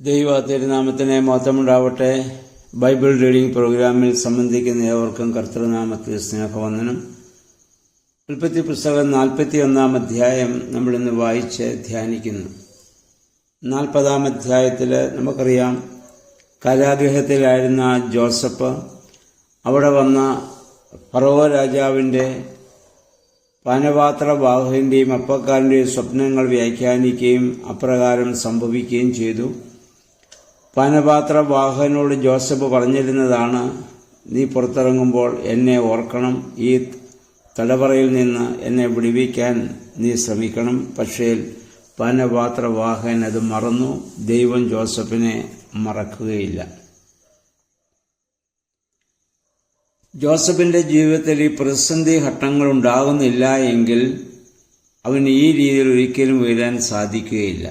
ദൈവ തിരുനാമത്തിന് മഹത്വമുണ്ടാവട്ടെ. Bible reading പ്രോഗ്രാമിൽ സംബന്ധിക്കുന്ന ഏവർക്കും കർത്തൃനാമത്തിൽ സ്നേഹവന്ദനം. ഉൽപ്പത്തി പുസ്തകം 41 അധ്യായം നമ്മളിന്ന് വായിച്ച് ധ്യാനിക്കുന്നു. 40 അധ്യായത്തിൽ നമുക്കറിയാം, കാരാഗൃഹത്തിലായിരുന്ന ജോസഫ് അവിടെ വന്ന ഫറവോ രാജാവിൻ്റെ പാനപാത്രവാഹകൻ്റെയും അപ്പക്കാരൻ്റെയും സ്വപ്നങ്ങൾ വ്യാഖ്യാനിക്കുകയും അപ്രകാരം സംഭവിക്കുകയും ചെയ്തു. പാനപാത്രവാഹകനോട് ജോസഫ് പറഞ്ഞിരുന്നതാണ്, നീ പുറത്തിറങ്ങുമ്പോൾ എന്നെ ഓർക്കണം, ഈ തടവറയിൽ നിന്ന് എന്നെ വിടുവിക്കാൻ നീ ശ്രമിക്കണം. പക്ഷേ പാനപാത്രവാഹകൻ അത് മറന്നു. ദൈവം ജോസഫിനെ മറക്കുകയില്ല. ജോസഫിന്റെ ജീവിതത്തിൽ ഈ പ്രതിസന്ധി ഘട്ടങ്ങൾ ഉണ്ടാകുന്നില്ല എങ്കിൽ അവന് ഈ രീതിയിൽ ഒരിക്കലും ഉയരാൻ സാധിക്കുകയില്ല.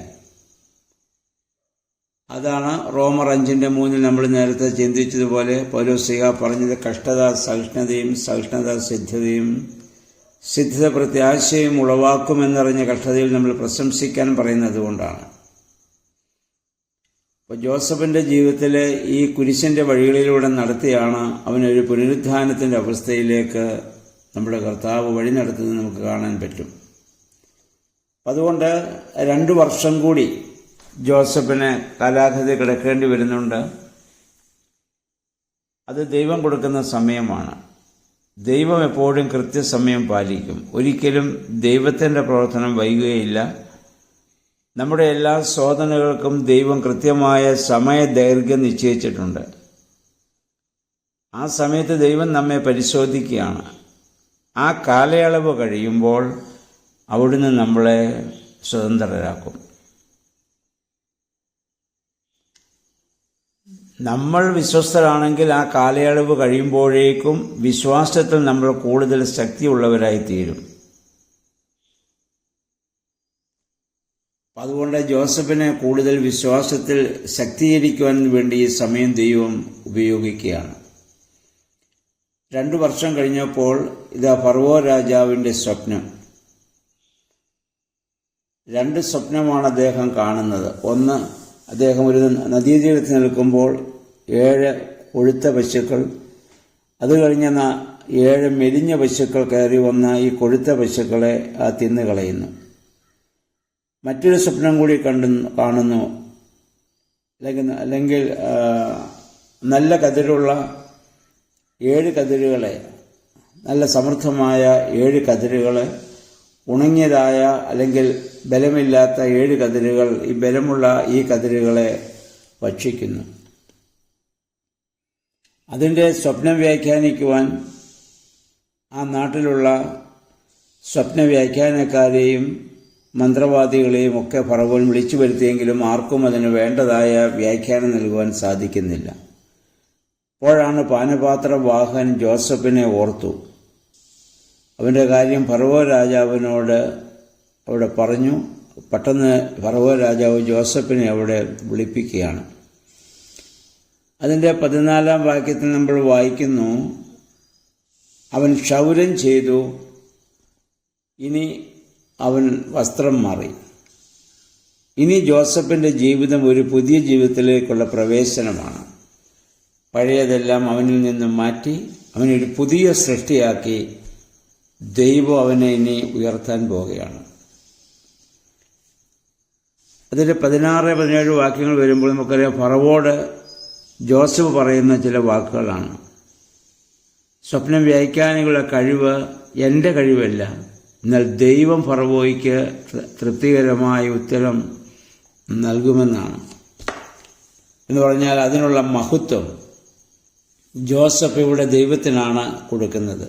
അതാണ് റോമർ 5:3 നമ്മൾ നേരത്തെ ചിന്തിച്ചതുപോലെ പൗലോസ്ലീഹ പറഞ്ഞത്, കഷ്ടത സഹിഷ്ണുതയും, സഹിഷ്ണുത സിദ്ധതയും, സിദ്ധത പ്രത്യാശയും ഉളവാക്കുമെന്നറിഞ്ഞ കഷ്ടതയിൽ നമ്മൾ പ്രശംസിക്കാൻ പറയുന്നത് കൊണ്ടാണ്. അപ്പോൾ ജോസഫിന്റെ ജീവിതത്തിൽ ഈ കുരിശിന്റെ വഴികളിലൂടെ നടത്തിയാണ് അവനൊരു പുനരുത്ഥാനത്തിന്റെ അവസ്ഥയിലേക്ക് നമ്മുടെ കർത്താവ് വഴി നടത്തുന്നത് നമുക്ക് കാണാൻ പറ്റും. അതുകൊണ്ട് 2 വർഷം കൂടി ജോസഫിന് കാരാഗൃഹത്തിൽ കിടക്കേണ്ടി വരുന്നുണ്ട്. അത് ദൈവം കൊടുക്കുന്ന സമയമാണ്. ദൈവം എപ്പോഴും കൃത്യസമയം പാലിക്കും. ഒരിക്കലും ദൈവത്തിൻ്റെ പ്രവർത്തനം വൈകുകയില്ല. നമ്മുടെ എല്ലാ ശോധനകൾക്കും ദൈവം കൃത്യമായ സമയദൈർഘ്യം നിശ്ചയിച്ചിട്ടുണ്ട്. ആ സമയത്ത് ദൈവം നമ്മെ പരിശോധിക്കുകയാണ്. ആ കാലയളവ് കഴിയുമ്പോൾ അവിടുന്ന് നമ്മളെ സ്വതന്ത്രരാക്കും. നമ്മൾ വിശ്വസ്തരാണെങ്കിൽ ആ കാലയളവ് കഴിയുമ്പോഴേക്കും വിശ്വാസത്തിൽ നമ്മൾ കൂടുതൽ ശക്തിയുള്ളവരായി തീരും. അതുകൊണ്ട് ജോസഫിനെ കൂടുതൽ വിശ്വാസത്തിൽ ശക്തീകരിക്കുവാൻ വേണ്ടി ഈ സമയം ദൈവം ഉപയോഗിക്കുകയാണ്. 2 വർഷം കഴിഞ്ഞപ്പോൾ ഇതാ ഫറവോ രാജാവിൻ്റെ സ്വപ്നം. 2 സ്വപ്നമാണ് അദ്ദേഹം കാണുന്നത്. ഒന്ന്, അദ്ദേഹം ഒരു നദീതീരത്ത് നിൽക്കുമ്പോൾ 7 കൊഴുത്ത പശുക്കൾ, അത് കഴിഞ്ഞ 7 മെലിഞ്ഞ പശുക്കൾ കയറി വന്ന ഈ കൊഴുത്ത പശുക്കളെ തിന്നു കളയുന്നു. മറ്റൊരു സ്വപ്നം കൂടി കാണുന്നു. അല്ലെങ്കിൽ നല്ല കതിരുള്ള 7 കതിരുകളെ, നല്ല സമൃദ്ധമായ 7 കതിരുകളെ, ഉണങ്ങിയതായ അല്ലെങ്കിൽ ബലമില്ലാത്ത 7 കതിരുകൾ ഈ ബലമുള്ള ഈ കതിരുകളെ ഭക്ഷിക്കുന്നു. അതിൻ്റെ സ്വപ്നം വ്യാഖ്യാനിക്കുവാൻ ആ നാട്ടിലുള്ള സ്വപ്ന വ്യാഖ്യാനക്കാരെയും മന്ത്രവാദികളെയും ഒക്കെ ഫറവോൻ വിളിച്ചു വരുത്തിയെങ്കിലും ആർക്കും അതിന് വേണ്ടതായ വ്യാഖ്യാനം നൽകുവാൻ സാധിക്കുന്നില്ല. അപ്പോഴാണ് പാനപാത്രവാഹകൻ ജോസഫിനെ ഓർത്തു. അവൻ്റെ കാര്യം ഫറവോ രാജാവിനോട് അവിടെ പറഞ്ഞു. പെട്ടെന്ന് ഫറവോ രാജാവ് ജോസഫിനെ അവിടെ വിളിപ്പിക്കുകയാണ്. അതിൻ്റെ 14 വാക്യത്തിൽ നമ്മൾ വായിക്കുന്നു, അവൻ ക്ഷൗരം ചെയ്തു, ഇനി അവൻ വസ്ത്രം മാറി. ഇനി ജോസഫിൻ്റെ ജീവിതം ഒരു പുതിയ ജീവിതത്തിലേക്കുള്ള പ്രവേശനമാണ്. പഴയതെല്ലാം അവനിൽ നിന്നും മാറ്റി അവനൊരു പുതിയ സൃഷ്ടിയാക്കി ദൈവം അവനെ ഇനി ഉയർത്താൻ പോവുകയാണ്. അതിൽ 16-17 വാക്യങ്ങൾ വരുമ്പോൾ നമുക്കറിയാം, ഫറവോട് ജോസഫ് പറയുന്ന ചില വാക്കുകളാണ്. സ്വപ്നം വ്യാഖ്യാനികളുടെ കഴിവ് എൻ്റെ കഴിവല്ല, എന്നാൽ ദൈവം ഫറവോയ്ക്ക് തൃപ്തികരമായ ഉത്തരം നൽകുമെന്നാണ്. എന്ന് പറഞ്ഞാൽ അതിനുള്ള മഹത്വം ജോസഫ് ഇവിടെ ദൈവത്തിനാണ് കൊടുക്കുന്നത്.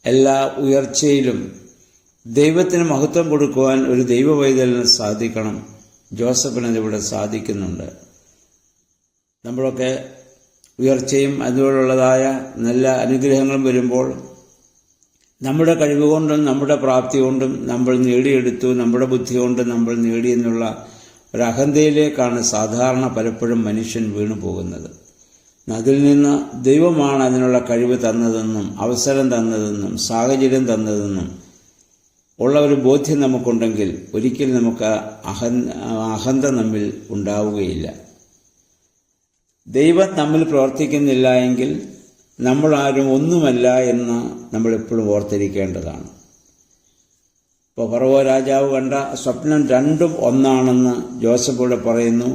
എല്ലാ ഉയർച്ചയിലും ദൈവത്തിന് മഹത്വം കൊടുക്കുവാൻ ഒരു ദൈവവൈതലിന് സാധിക്കണം. ജോസഫിനതിവിടെ സാധിക്കുന്നുണ്ട്. നമ്മളൊക്കെ ഉയർച്ചയും അതുപോലുള്ളതായ നല്ല അനുഗ്രഹങ്ങളും വരുമ്പോൾ നമ്മുടെ കഴിവ് കൊണ്ടും നമ്മുടെ പ്രാപ്തി കൊണ്ടും നമ്മൾ നേടിയെടുത്തു, നമ്മുടെ ബുദ്ധി കൊണ്ട് നമ്മൾ നേടിയെന്നുള്ള ഒരു അഹന്തയിലേക്കാണ് സാധാരണ പലപ്പോഴും മനുഷ്യൻ വീണു പോകുന്നത്. അതിൽ നിന്ന് ദൈവമാണ് അതിനുള്ള കഴിവ് തന്നതെന്നും അവസരം തന്നതെന്നും സാഹചര്യം തന്നതെന്നും ഉള്ള ഒരു ബോധ്യം നമുക്കുണ്ടെങ്കിൽ ഒരിക്കലും നമുക്ക് അഹന്ത നമ്മിൽ ഉണ്ടാവുകയില്ല. ദൈവം നമ്മിൽ പ്രവർത്തിക്കുന്നില്ല എങ്കിൽ നമ്മളാരും ഒന്നുമല്ല എന്ന് നമ്മളെപ്പോഴും ഓർത്തിരിക്കേണ്ടതാണ്. ഇപ്പോൾ ഫറവോ രാജാവ് കണ്ട സ്വപ്നം രണ്ടും ഒന്നാണെന്ന് ജോസഫ് ഇവിടെ പറയുന്നു.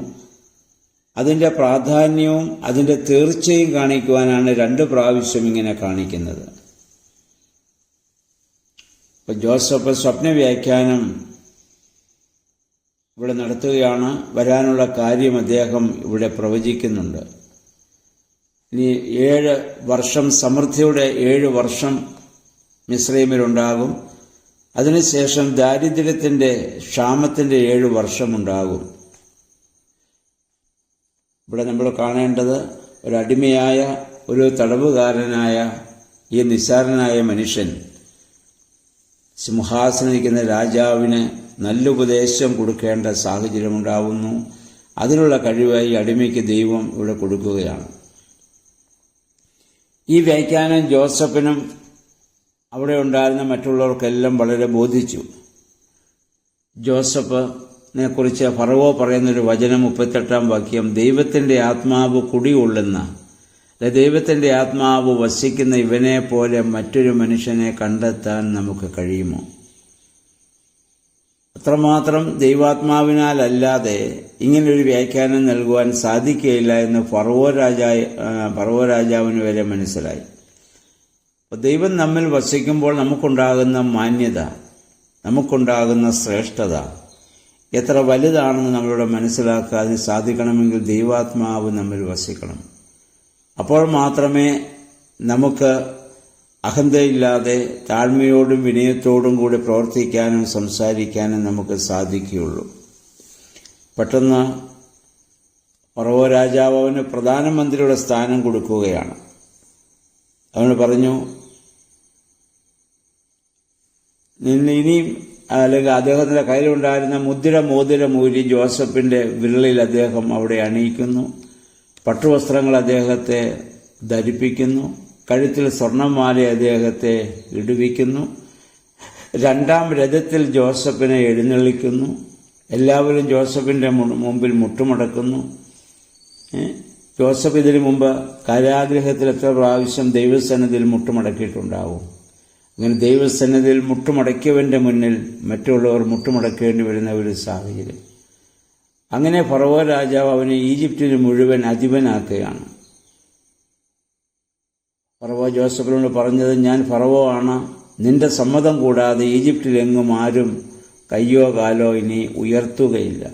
അതിൻ്റെ പ്രാധാന്യവും അതിൻ്റെ തീർച്ചയും കാണിക്കുവാനാണ് 2 പ്രാവശ്യം ഇങ്ങനെ കാണിക്കുന്നത്. ഇപ്പോൾ ജോസഫ് സ്വപ്ന വ്യാഖ്യാനം ഇവിടെ നടത്തുകയാണ്. വരാനുള്ള കാര്യം അദ്ദേഹം ഇവിടെ പ്രവചിക്കുന്നുണ്ട്. ഇനി 7 വർഷം സമൃദ്ധിയുടെ 7 വർഷം മിസ്രൈമിലുണ്ടാകും. അതിനുശേഷം ദാരിദ്ര്യത്തിൻ്റെ ക്ഷാമത്തിൻ്റെ 7 വർഷമുണ്ടാകും. ഇവിടെ നമ്മൾ കാണേണ്ടത് ഒരടിമയായ ഒരു തടവുകാരനായ ഈ നിസ്സാരനായ മനുഷ്യൻ സിംഹാസനിരിക്കുന്ന രാജാവിന് നല്ല ഉപദേശം കൊടുക്കേണ്ട സാഹചര്യമുണ്ടാവുന്നു. അതിനുള്ള കഴിവ് ഈ അടിമയ്ക്ക് ദൈവം ഇവിടെ കൊടുക്കുകയാണ്. ഈ വ്യാഖ്യാനം ജോസഫിനും അവിടെ ഉണ്ടായിരുന്ന മറ്റുള്ളവർക്കെല്ലാം വളരെ ബോധിച്ചു. ജോസഫിനെ കുറിച്ച് ഫറവോ പറയുന്നൊരു വചനം 38-ാം വാക്യം, ദൈവത്തിൻ്റെ ആത്മാവ് കുടികൊള്ളുന്ന, ദൈവത്തിൻ്റെ ആത്മാവ് വസിക്കുന്ന ഇവനെ പോലെ മറ്റൊരു മനുഷ്യനെ കണ്ടെത്താൻ നമുക്ക് കഴിയുമോ? അത്രമാത്രം ദൈവാത്മാവിനാലല്ലാതെ ഇങ്ങനൊരു വ്യാഖ്യാനം നൽകുവാൻ സാധിക്കുകയില്ല എന്ന് ഫറവോ രാജാവിന് വരെ മനസ്സിലായി. അപ്പോൾ ദൈവം നമ്മിൽ വസിക്കുമ്പോൾ നമുക്കുണ്ടാകുന്ന മാന്യത, നമുക്കുണ്ടാകുന്ന ശ്രേഷ്ഠത എത്ര വലുതാണെന്ന് നമ്മളിവിടെ മനസ്സിലാക്കാൻ അതിന് സാധിക്കണമെങ്കിൽ ദൈവാത്മാവ് നമ്മിൽ വസിക്കണം. അപ്പോൾ മാത്രമേ നമുക്ക് അഹന്തയില്ലാതെ താഴ്മയോടും വിനയത്തോടും കൂടി പ്രവർത്തിക്കാനും സംസാരിക്കാനും നമുക്ക് സാധിക്കുകയുള്ളൂ. പെട്ടെന്ന് ഫറവോ രാജാവ് അവന് പ്രധാനമന്ത്രിയുടെ സ്ഥാനം കൊടുക്കുകയാണ്. അവന് പറഞ്ഞു, ഇനിയും അല്ലെങ്കിൽ അദ്ദേഹത്തിൻ്റെ കയ്യിലുണ്ടായിരുന്ന മോതിരം ഊരി ജോസഫിൻ്റെ വിരലിൽ അദ്ദേഹം അവിടെ അണിയിക്കുന്നു. പട്ടുവസ്ത്രങ്ങൾ അദ്ദേഹത്തെ ധരിപ്പിക്കുന്നു. കഴുത്തിൽ സ്വർണ്ണമാല അദ്ദേഹത്തെ ഇടുവിക്കുന്നു. 2ാം രഥത്തിൽ ജോസഫിനെ എഴുന്നള്ളിക്കുന്നു. എല്ലാവരും ജോസഫിൻ്റെ മുമ്പിൽ മുട്ടുമടക്കുന്നു. ജോസഫ് ഇതിനു മുമ്പ് കാരാഗൃഹത്തിൽ എത്ര പ്രാവശ്യം ദൈവസന്നിധിയിൽ മുട്ടുമടക്കിയിട്ടുണ്ടാവും. അങ്ങനെ ദൈവസന്നിധിയിൽ മുട്ടുമടക്കിയവൻ്റെ മുന്നിൽ മറ്റുള്ളവർ മുട്ടുമടക്കേണ്ടി വരുന്ന ഒരു സാഹചര്യം. അങ്ങനെ ഫറവോ രാജാവ് അവനെ ഈജിപ്തിന് മുഴുവൻ അധിപനാക്കുകയാണ്. ഫറവോ ജോസഫിനോട് പറഞ്ഞത്, ഞാൻ ഫറവോ ആണ്, നിന്റെ സമ്മതം കൂടാതെ ഈജിപ്തിലെങ്ങും ആരും കയ്യോ കാലോ ഇനി ഉയർത്തുകയില്ല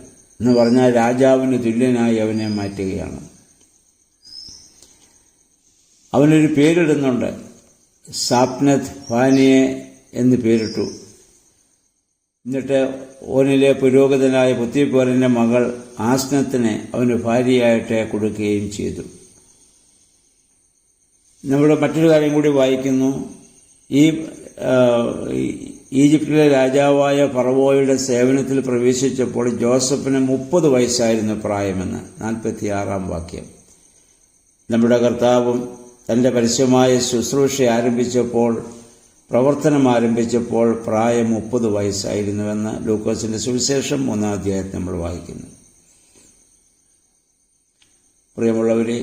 എന്ന് പറഞ്ഞാൽ രാജാവിന് തുല്യനായി അവനെ മാറ്റുകയാണ്. അവനൊരു പേരിടുന്നുണ്ട്, സാപ്നത്ത് ഫാനിയെ എന്ന് പേരിട്ടു. എന്നിട്ട് ഓനിലെ പുരോഹിതനായ പുത്തിപ്പോറിൻ്റെ മകൾ ആസ്നത്തിനെ അവന് ഭാര്യയായിട്ട് കൊടുക്കുകയും ചെയ്തു. നമ്മുടെ മറ്റൊരു കാര്യം കൂടി വായിക്കുന്നു. ഈ ഈജിപ്തിലെ രാജാവായ ഫറവോയുടെ സേവനത്തിൽ പ്രവേശിച്ചപ്പോൾ ജോസഫിന് 30 വയസ്സായിരുന്നു പ്രായമെന്ന് 46-ാം വാക്യം. നമ്മുടെ കർത്താവും തൻ്റെ പരസ്യമായ ശുശ്രൂഷ പ്രവർത്തനം ആരംഭിച്ചപ്പോൾ പ്രായം 30 വയസ്സായിരുന്നുവെന്ന് ലൂക്കോസിന്റെ സുവിശേഷം 3-ാം അധ്യായത്തിൽ നമ്മൾ വായിക്കുന്നു. പ്രിയമുള്ളവരെ,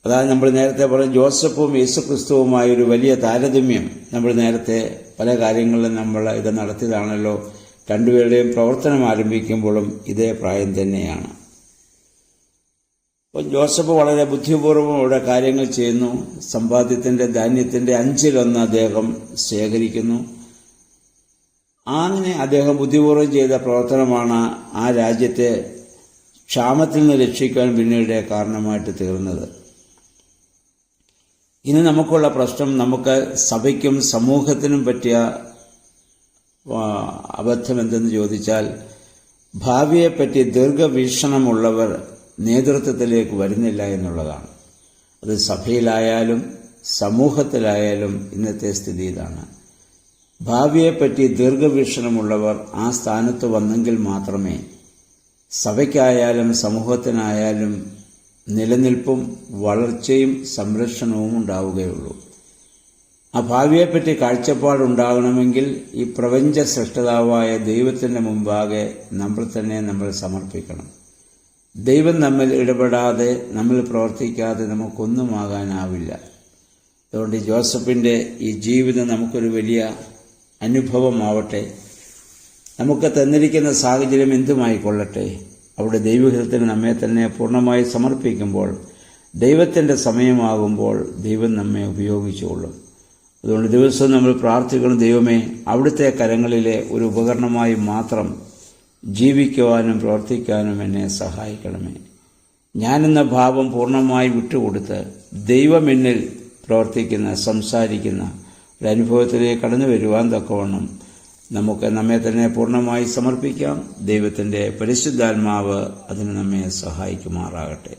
അതായത് നമ്മൾ നേരത്തെ പറഞ്ഞ ജോസഫും യേശുക്രിസ്തുവുമായ ഒരു വലിയ താരതമ്യം നമ്മൾ നേരത്തെ പല കാര്യങ്ങളിലും നമ്മൾ ഇത് നടത്തിയതാണല്ലോ. രണ്ടുപേരുടെയും പ്രവർത്തനം ആരംഭിക്കുമ്പോഴും ഇതേ പ്രായം തന്നെയാണ്. അപ്പോൾ ജോസഫ് വളരെ ബുദ്ധിപൂർവ്വം ഇവിടെ കാര്യങ്ങൾ ചെയ്യുന്നു. സമ്പാദ്യത്തിൻ്റെ ധാന്യത്തിൻ്റെ 5-1 അദ്ദേഹം ശേഖരിക്കുന്നു. അങ്ങനെ അദ്ദേഹം ബുദ്ധിപൂർവ്വം ചെയ്ത പ്രവർത്തനമാണ് ആ രാജ്യത്തെ ക്ഷാമത്തിൽ നിന്ന് രക്ഷിക്കാൻ പിന്നീട് കാരണമായിട്ട് തീർന്നത്. ഇനി നമുക്കുള്ള പ്രശ്നം, നമുക്ക് സഭയ്ക്കും സമൂഹത്തിനും പറ്റിയ അബദ്ധം എന്തെന്ന് ചോദിച്ചാൽ, ഭാവിയെപ്പറ്റി ദീർഘവീക്ഷണമുള്ളവർ നേതൃത്വത്തിലേക്ക് വരുന്നില്ല എന്നുള്ളതാണ്. അത് സഭയിലായാലും സമൂഹത്തിലായാലും ഇന്നത്തെ സ്ഥിതി ഇതാണ്. ഭാവിയെപ്പറ്റി ദീർഘവീക്ഷണമുള്ളവർ ആ സ്ഥാനത്ത് വന്നെങ്കിൽ മാത്രമേ സഭയ്ക്കായാലും സമൂഹത്തിനായാലും നിലനിൽപ്പും വളർച്ചയും സംരക്ഷണവും ഉണ്ടാവുകയുള്ളൂ. ആ ഭാവിയെപ്പറ്റി കാഴ്ചപ്പാടുണ്ടാകണമെങ്കിൽ ഈ പ്രപഞ്ച സൃഷ്ടാവായ ദൈവത്തിൻ്റെ മുമ്പാകെ നമ്മൾ സമർപ്പിക്കണം. ദൈവം നമ്മിൽ ഇടപെടാതെ, നമ്മിൽ പ്രവർത്തിക്കാതെ നമുക്കൊന്നുമാകാനാവില്ല. അതുകൊണ്ട് ജോസഫിൻ്റെ ഈ ജീവിതം നമുക്കൊരു വലിയ അനുഭവമാവട്ടെ. നമുക്ക് തന്നിരിക്കുന്ന സാഹചര്യം എന്തുമായിക്കൊള്ളട്ടെ, അവിടെ ദൈവഹിതത്തിന് നമ്മെ തന്നെ പൂർണ്ണമായി സമർപ്പിക്കുമ്പോൾ, ദൈവത്തിൻ്റെ സമയമാകുമ്പോൾ ദൈവം നമ്മെ ഉപയോഗിച്ചുകൊള്ളും. അതുകൊണ്ട് ദിവസവും നമ്മൾ പ്രാർത്ഥിക്കണം, ദൈവമേ, അവിടുത്തെ കരങ്ങളിലെ ഒരു ഉപകരണമായി മാത്രം ജീവിക്കുവാനും പ്രവർത്തിക്കാനും എന്നെ സഹായിക്കണമേ. ഞാനെന്ന ഭാവം പൂർണ്ണമായി വിട്ടുകൊടുത്ത് ദൈവം എന്നിൽ പ്രവർത്തിക്കുന്ന, സംസാരിക്കുന്ന ഒരു അനുഭവത്തിലേക്ക് കടന്നു വരുവാൻ തക്കവണ്ണം നമുക്ക് നമ്മെ തന്നെ പൂർണ്ണമായി സമർപ്പിക്കാം. ദൈവത്തിൻ്റെ പരിശുദ്ധാത്മാവ് അതിന് നമ്മെ സഹായിക്കുമാറാകട്ടെ.